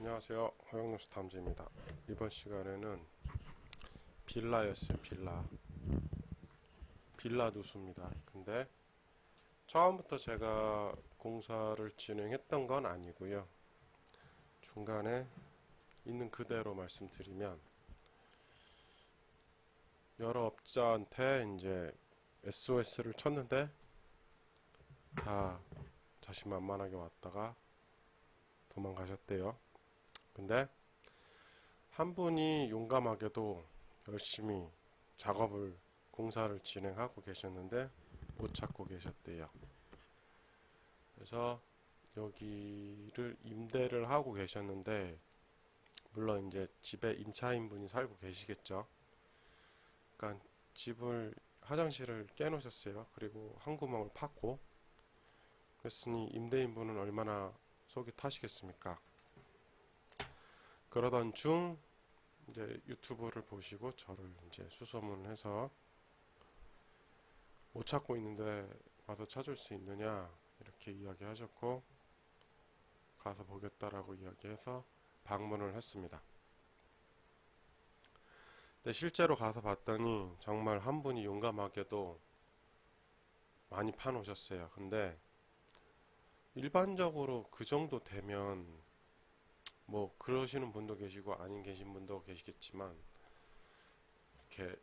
안녕하세요. 허영누수 탐지입니다. 이번 시간에는 빌라였어요. 빌라 누수입니다. 근데 처음부터 제가 공사를 진행했던 건 아니고요. 중간에 있는 그대로 말씀드리면 여러 업자한테 이제 SOS를 쳤는데 다 자신만만하게 왔다가 도망가셨대요. 근데 한 분이 용감하게도 열심히 공사를 진행하고 계셨는데 못 찾고 계셨대요. 그래서 여기를 임대를 하고 계셨는데, 물론 이제 집에 임차인 분이 살고 계시겠죠. 그러니까 화장실을 깨놓으셨어요. 그리고 한 구멍을 팠고, 그랬으니 임대인 분은 얼마나 속이 타시겠습니까? 그러던 중 이제 유튜브를 보시고 저를 이제 수소문해서 못 찾고 있는데 와서 찾을 수 있느냐 이렇게 이야기하셨고, 가서 보겠다라고 이야기해서 방문을 했습니다. 근데 실제로 가서 봤더니 정말 한 분이 용감하게도 많이 파놓으셨어요. 근데 일반적으로 그 정도 되면 뭐 그러시는 분도 계시고 아닌 계신 분도 계시겠지만 이렇게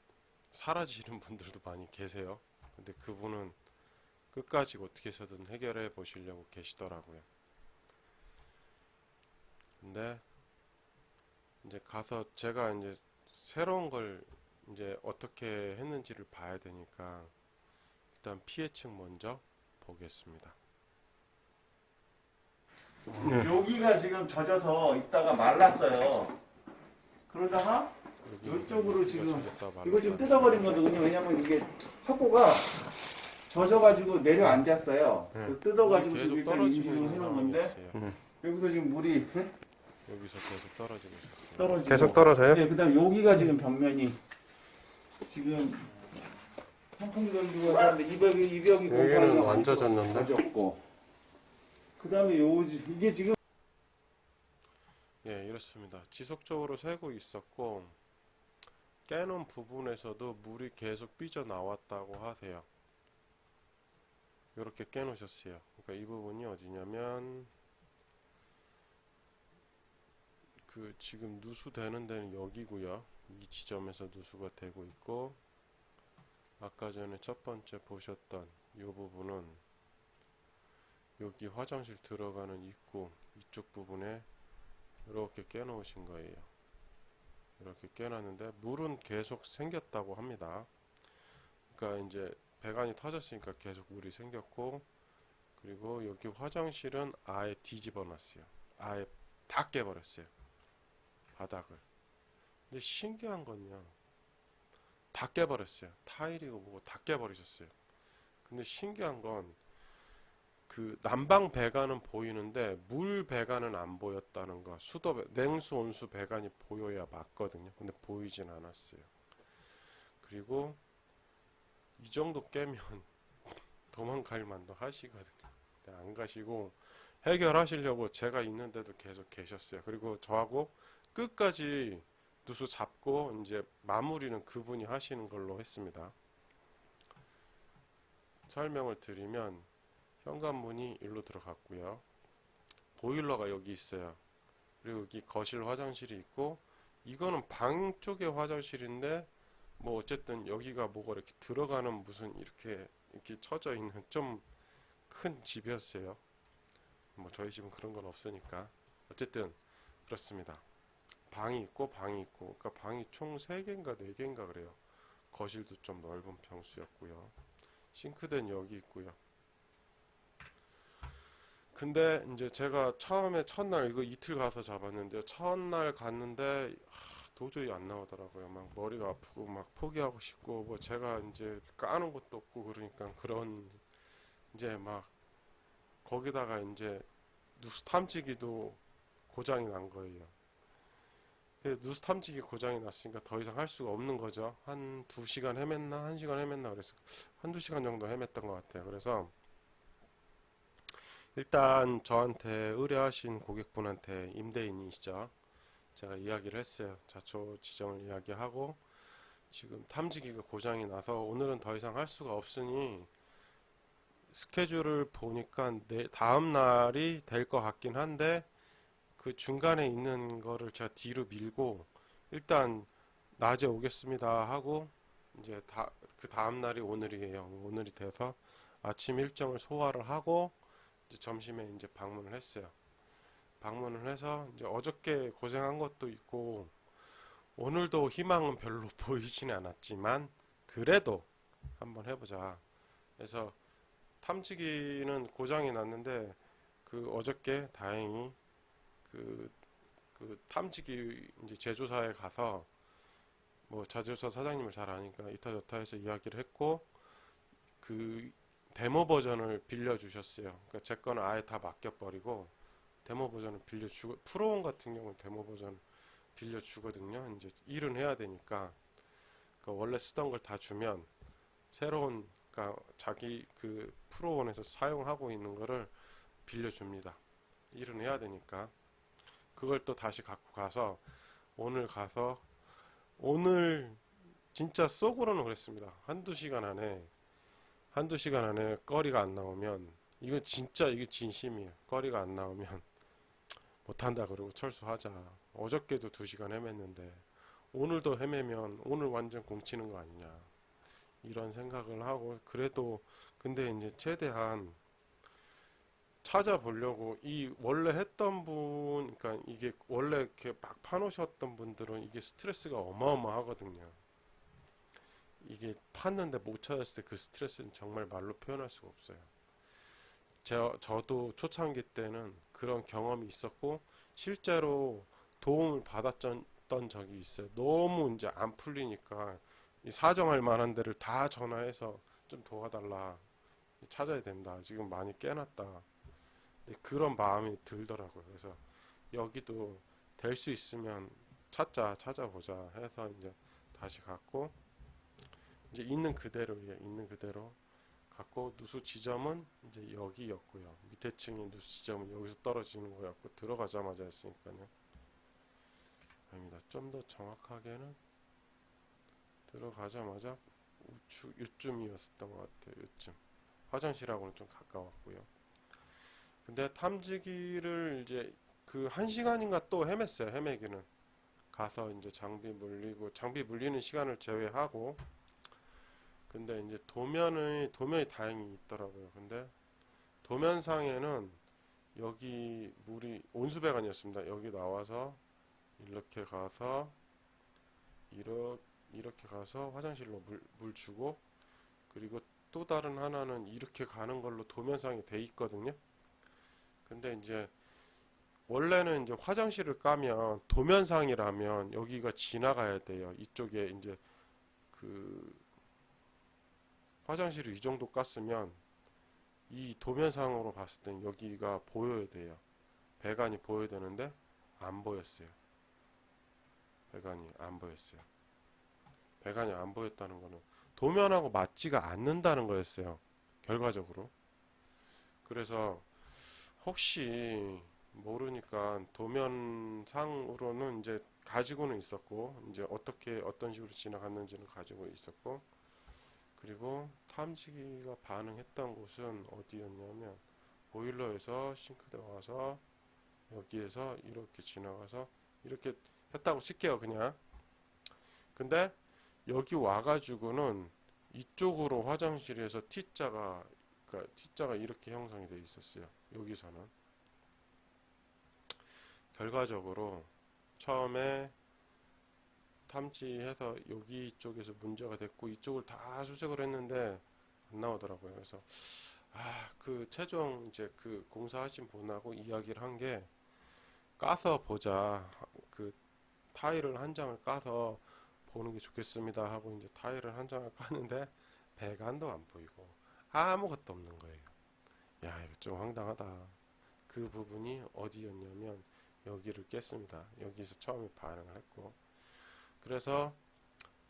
사라지시는 분들도 많이 계세요. 근데 그분은 끝까지 어떻게 해서든 해결해 보시려고 계시더라고요. 근데 이제 가서 제가 이제 새로운 걸 이제 어떻게 했는지를 봐야 되니까 일단 피해층 먼저 보겠습니다. 여기가 지금 젖어서 있다가 말랐어요. 그러다가 이쪽으로 지금 이거 지금 뜯어버린 거거든요. 왜냐면 이게 석고가 젖어가지고 내려앉았어요. 뜯어가지고 지금 일단 인식을 해놓은 건데 여기서 지금 물이 여기서 계속 떨어지고 있었어요. 떨어지고 계속 떨어져요? 네, 그다음 여기가 지금 벽면이 지금 선풍기 돌리고 하는데 이벽이 여기는 안 젖었는데? 젖었고 그다음에 이게 지금 예, 이렇습니다. 지속적으로 새고 있었고 깨는 부분에서도 물이 계속 삐져나왔다고 하세요. 이렇게 깨놓으셨어요. 그러니까 이 부분이 어디냐면 그 지금 누수되는 데는 여기고요. 이 지점에서 누수가 되고 있고, 아까 전에 첫 번째 보셨던 이 부분은 여기 화장실 들어가는 입구 이쪽 부분에 이렇게 깨놓으신 거예요. 이렇게 깨놨는데 물은 계속 생겼다고 합니다. 그러니까 이제 배관이 터졌으니까 계속 물이 생겼고, 그리고 여기 화장실은 아예 뒤집어 놨어요. 아예 다 깨버렸어요. 바닥을. 근데 신기한 건요, 다 깨버렸어요. 타일이고 뭐고 다 깨버리셨어요. 근데 신기한 건 그 난방 배관은 보이는데 물 배관은 안 보였다는 거. 냉수 온수 배관이 보여야 맞거든요. 근데 보이진 않았어요. 그리고 이 정도 깨면 도망갈 만도 하시거든요. 근데 안 가시고 해결하시려고 제가 있는데도 계속 계셨어요. 그리고 저하고 끝까지 누수 잡고 이제 마무리는 그분이 하시는 걸로 했습니다. 설명을 드리면 현관문이 일로 들어갔고요. 보일러가 여기 있어요. 그리고 여기 거실 화장실이 있고, 이거는 방 쪽의 화장실인데 뭐 어쨌든 여기가 뭐가 이렇게 들어가는 무슨 이렇게 쳐져 있는 좀 큰 집이었어요. 뭐 저희 집은 그런 건 없으니까. 어쨌든 그렇습니다. 방이 있고 그러니까 방이 총 3개인가 4개인가 그래요. 거실도 좀 넓은 평수였고요. 싱크대는 여기 있고요. 근데 이제 제가 처음에 첫날 이거 이틀 가서 잡았는데요. 첫날 갔는데 도저히 안 나오더라고요. 막 머리가 아프고 막 포기하고 싶고, 뭐 제가 이제 까는 것도 없고 그러니까 그런 이제 막 거기다가 이제 누수 탐지기도 고장이 난 거예요. 누수 탐지기 고장이 났으니까 더 이상 할 수가 없는 거죠. 한 2시간 헤맸나? 1시간 헤맸나? 그래서 한 2시간 정도 헤맸던 것 같아요. 그래서 일단 저한테 의뢰하신 고객분한테 임대인이시죠. 제가 이야기를 했어요. 자초 지정을 이야기하고 지금 탐지기가 고장이 나서 오늘은 더 이상 할 수가 없으니 스케줄을 보니까 다음 날이 될 것 같긴 한데 그 중간에 있는 거를 제가 뒤로 밀고 일단 낮에 오겠습니다 하고 이제 그 다음 날이 오늘이에요. 오늘이 돼서 아침 일정을 소화를 하고 이제 점심에 이제 방문을 했어요. 방문을 해서 이제 어저께 고생한 것도 있고 오늘도 희망은 별로 보이지는 않았지만 그래도 한번 해보자. 그래서 탐지기는 고장이 났는데 그 어저께 다행히 그 탐지기 이제 제조사에 가서 뭐 제조사 사장님을 잘 아니까 이타저타 해서 이야기를 했고 그 데모 버전을 빌려주셨어요. 그러니까 제 거는 아예 다 맡겨버리고 데모 버전을 빌려주고 프로온 같은 경우는 데모 버전 빌려주거든요. 이제 일은 해야 되니까 그러니까 원래 쓰던 걸 다 주면 새로운 그러니까 자기 그 프로온에서 사용하고 있는 거를 빌려줍니다. 일은 해야 되니까 그걸 또 다시 갖고 가서 오늘 진짜 속으로는 그랬습니다. 한두 시간 안에 거리가 안 나오면 이거 진짜 이게 진심이에요. 거리가 안 나오면 못한다 그러고 철수하자. 어저께도 2시간 헤맸는데 오늘도 헤매면 오늘 완전 공치는 거 아니냐 이런 생각을 하고 그래도 근데 이제 최대한 찾아보려고 이 원래 했던 분 그러니까 이게 원래 이렇게 막 파놓으셨던 분들은 이게 스트레스가 어마어마하거든요. 이게 팠는데 못 찾았을 때 그 스트레스는 정말 말로 표현할 수가 없어요. 저도 초창기 때는 그런 경험이 있었고 실제로 도움을 받았던 적이 있어요. 너무 이제 안 풀리니까 이 사정할 만한 데를 다 전화해서 좀 도와달라. 찾아야 된다. 지금 많이 깨놨다. 그런 마음이 들더라고요. 그래서 여기도 될 수 있으면 찾아보자 해서 이제 다시 갔고 이제 있는 그대로 갖고 누수 지점은 이제 여기였고요. 밑에 층의 누수 지점은 여기서 떨어지는 거였고 들어가자마자 했으니까요. 아닙니다. 좀 더 정확하게는 들어가자마자 우측 요쯤이었던 것 같아요. 요쯤 화장실하고는 좀 가까웠고요. 근데 탐지기를 이제 그 1시간인가 또 헤맸어요. 헤매기는 가서 이제 장비 물리는 시간을 제외하고 근데 이제 도면이 다행히 있더라고요. 근데 도면상에는 여기 물이 온수배관이었습니다. 여기 나와서 이렇게 가서 이렇게 가서 화장실로 물 주고 그리고 또 다른 하나는 이렇게 가는 걸로 도면상에 돼 있거든요. 근데 이제 원래는 이제 화장실을 까면 도면상이라면 여기가 지나가야 돼요. 이쪽에 이제 그 화장실을 이 정도 깠으면 이 도면상으로 봤을 땐 여기가 보여야 돼요. 배관이 보여야 되는데 안 보였어요. 배관이 안 보였어요. 배관이 안 보였다는 거는 도면하고 맞지가 않는다는 거였어요. 결과적으로. 그래서 혹시 모르니까 도면상으로는 이제 가지고는 있었고 이제 어떤 식으로 지나갔는지는 가지고 있었고 그리고 탐지기가 반응했던 곳은 어디였냐면 보일러에서 싱크대 와서 여기에서 이렇게 지나가서 이렇게 했다고 칠게요 그냥. 근데 여기 와가지고는 이쪽으로 화장실에서 T자가 그러니까 T자가 이렇게 형성이 되어 있었어요. 여기서는 결과적으로 처음에 탐지해서 여기 쪽에서 문제가 됐고 이쪽을 다 수색을 했는데 안 나오더라고요. 그래서 그 최종 이제 그 공사하신 분하고 이야기를 한 게 까서 보자. 그 타일을 한 장을 까서 보는 게 좋겠습니다 하고 이제 타일을 한 장을 까는데 배관도 안 보이고 아무것도 없는 거예요. 야, 이거 좀 황당하다. 그 부분이 어디였냐면 여기를 깼습니다. 여기서 처음에 반응을 했고 그래서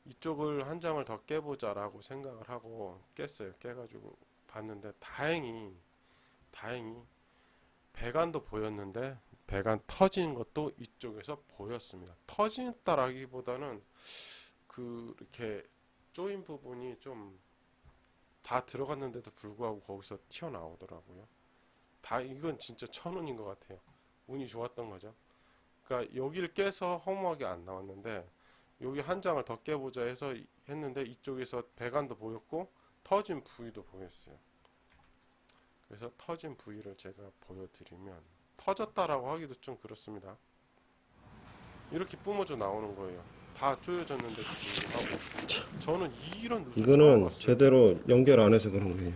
이쪽을 한 장을 더 깨보자라고 생각을 하고 깼어요. 깨가지고 봤는데 다행히 배관도 보였는데 배관 터진 것도 이쪽에서 보였습니다. 터진다라기보다는 그 이렇게 조인 부분이 좀 다 들어갔는데도 불구하고 거기서 튀어나오더라고요. 다 이건 진짜 천운인 것 같아요. 운이 좋았던 거죠. 그러니까 여기를 깨서 허무하게 안 나왔는데 여기 한 장을 더 깨보자 해서 했는데 이쪽에서 배관도 보였고 터진 부위도 보였어요. 그래서 터진 부위를 제가 보여드리면 터졌다라고 하기도 좀 그렇습니다. 이렇게 뿜어져 나오는 거예요. 다 조여졌는데 불구하고 저는 이런 누수 처음 이거는 봤어요. 제대로 연결 안 해서 그런 거예요.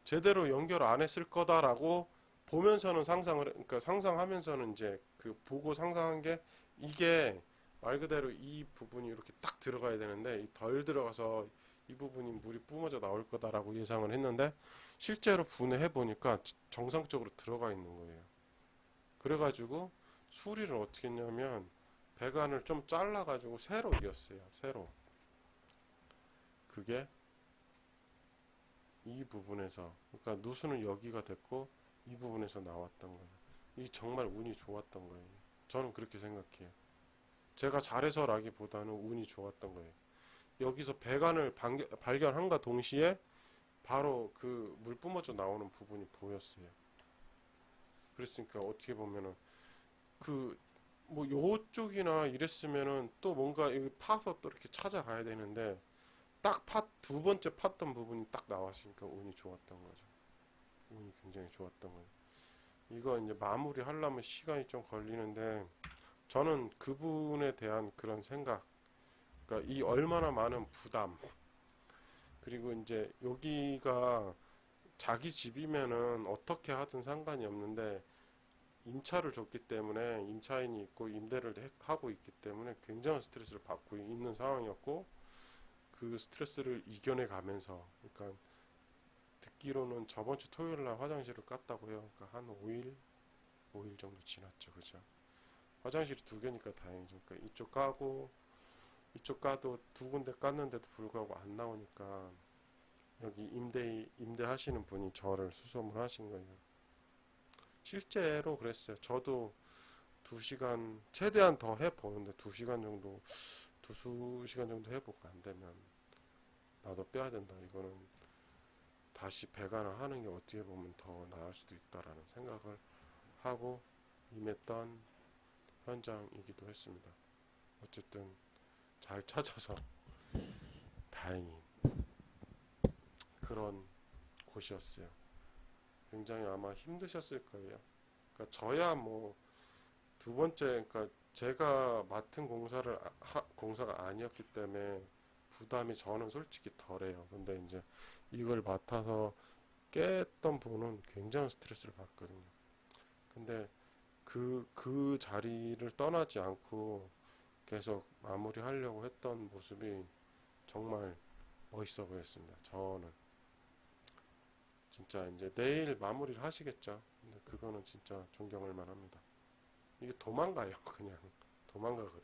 제대로 연결 안 했을 거다라고 보면서는 그러니까 상상하면서는 이제 그 보고 상상한 게 이게 말 그대로 이 부분이 이렇게 딱 들어가야 되는데 덜 들어가서 이 부분이 물이 뿜어져 나올 거다라고 예상을 했는데 실제로 분해해 보니까 정상적으로 들어가 있는 거예요. 그래가지고 수리를 어떻게 했냐면 배관을 좀 잘라가지고 세로 이었어요. 세로. 그게 이 부분에서 그러니까 누수는 여기가 됐고 이 부분에서 나왔던 거예요. 이 정말 운이 좋았던 거예요. 저는 그렇게 생각해요. 제가 잘해서라기보다는 운이 좋았던 거예요. 여기서 배관을 발견한과 동시에 바로 그 물 뿜어져 나오는 부분이 보였어요. 그랬으니까 어떻게 보면은 그 뭐 요쪽이나 이랬으면은 또 뭔가 여기 파서 또 이렇게 찾아가야 되는데 딱 두 번째 팠던 부분이 딱 나왔으니까 운이 좋았던 거죠. 운이 굉장히 좋았던 거예요. 이거 이제 마무리 하려면 시간이 좀 걸리는데 저는 그분에 대한 그런 생각, 그러니까 이 얼마나 많은 부담, 그리고 이제 여기가 자기 집이면은 어떻게 하든 상관이 없는데 임차를 줬기 때문에 임차인이 있고 임대를 하고 있기 때문에 굉장한 스트레스를 받고 있는 상황이었고 그 스트레스를 이겨내 가면서 그러니까 듣기로는 저번 주 토요일 날 화장실을 깠다고요. 그러니까 한 5일 정도 지났죠. 그죠? 화장실이 2개니까 다행이죠. 그러니까 이쪽 까고 이쪽 까도 2군데 깠는데도 불구하고 안 나오니까 여기 임대하시는 분이 저를 수소문 하신 거예요. 실제로 그랬어요. 저도 2시간 최대한 더 해보는데 2시간 정도 2시간 정도 해보고 안 되면 나도 빼야 된다. 이거는 다시 배관을 하는 게 어떻게 보면 더 나을 수도 있다라는 생각을 하고 임했던 현장이기도 했습니다. 어쨌든 잘 찾아서 다행히 그런 곳이었어요. 굉장히 아마 힘드셨을 거예요. 그러니까 저야 뭐 두 번째, 그러니까 제가 맡은 공사가 아니었기 때문에 부담이 저는 솔직히 덜해요. 근데 이제 이걸 맡아서 깼던 분은 굉장한 스트레스를 받거든요. 근데 그 자리를 떠나지 않고 계속 마무리하려고 했던 모습이 정말 멋있어 보였습니다. 저는 진짜 이제 내일 마무리를 하시겠죠. 근데 그거는 진짜 존경할 만합니다. 이게 도망가요. 그냥 도망가거든.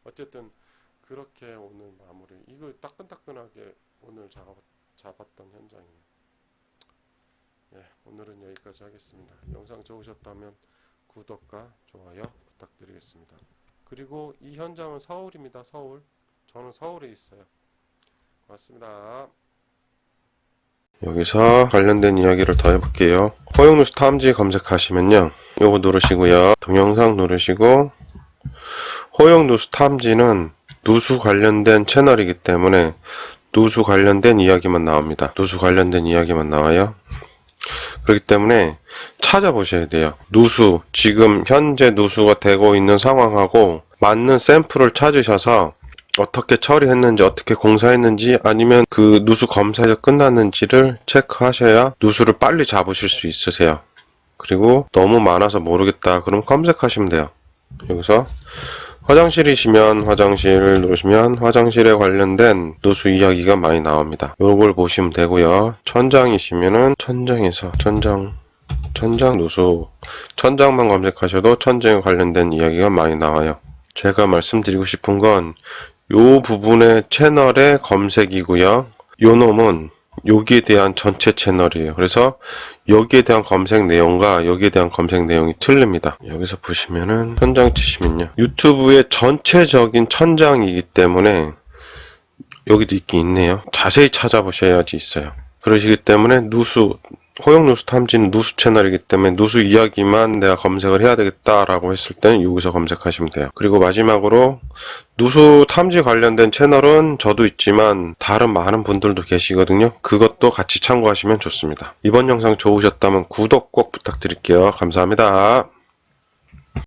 어쨌든 그렇게 오늘 마무리. 이거 따끈따끈하게 오늘 잡았던 현장이에요. 예, 오늘은 여기까지 하겠습니다. 영상 좋으셨다면 구독과 좋아요 부탁드리겠습니다. 그리고 이 현장은 서울입니다. 서울. 저는 서울에 있어요. 고맙습니다. 여기서 관련된 이야기를 더 해볼게요. 허용누수 탐지 검색하시면요. 요거 누르시고요. 동영상 누르시고 허용누수 탐지는 누수 관련된 채널이기 때문에 누수 관련된 이야기만 나옵니다. 누수 관련된 이야기만 나와요. 그렇기 때문에 찾아보셔야 돼요. 누수, 지금 현재 누수가 되고 있는 상황하고 맞는 샘플을 찾으셔서 어떻게 처리했는지, 어떻게 공사했는지, 아니면 그 누수 검사가 끝났는지를 체크하셔야 누수를 빨리 잡으실 수 있으세요. 그리고 너무 많아서 모르겠다 그럼 검색하시면 돼요. 여기서 화장실이시면 화장실을 누르시면 화장실에 관련된 누수 이야기가 많이 나옵니다. 요걸 보시면 되고요. 천장이시면은 천장에서 천장 누수, 천장만 검색하셔도 천장에 관련된 이야기가 많이 나와요. 제가 말씀드리고 싶은 건 요 부분의 채널의 검색이고요. 요 놈은 여기에 대한 전체 채널이에요. 그래서 여기에 대한 검색 내용과 여기에 대한 검색 내용이 틀립니다. 여기서 보시면은 천장 치시면요. 유튜브의 전체적인 천장이기 때문에 여기도 있긴 있네요. 자세히 찾아보셔야지 있어요. 그러시기 때문에 호용 누수 탐지는 누수 채널이기 때문에 누수 이야기만 내가 검색을 해야 되겠다라고 했을 때는 여기서 검색하시면 돼요. 그리고 마지막으로 누수 탐지 관련된 채널은 저도 있지만 다른 많은 분들도 계시거든요. 그것도 같이 참고하시면 좋습니다. 이번 영상 좋으셨다면 구독 꼭 부탁드릴게요. 감사합니다.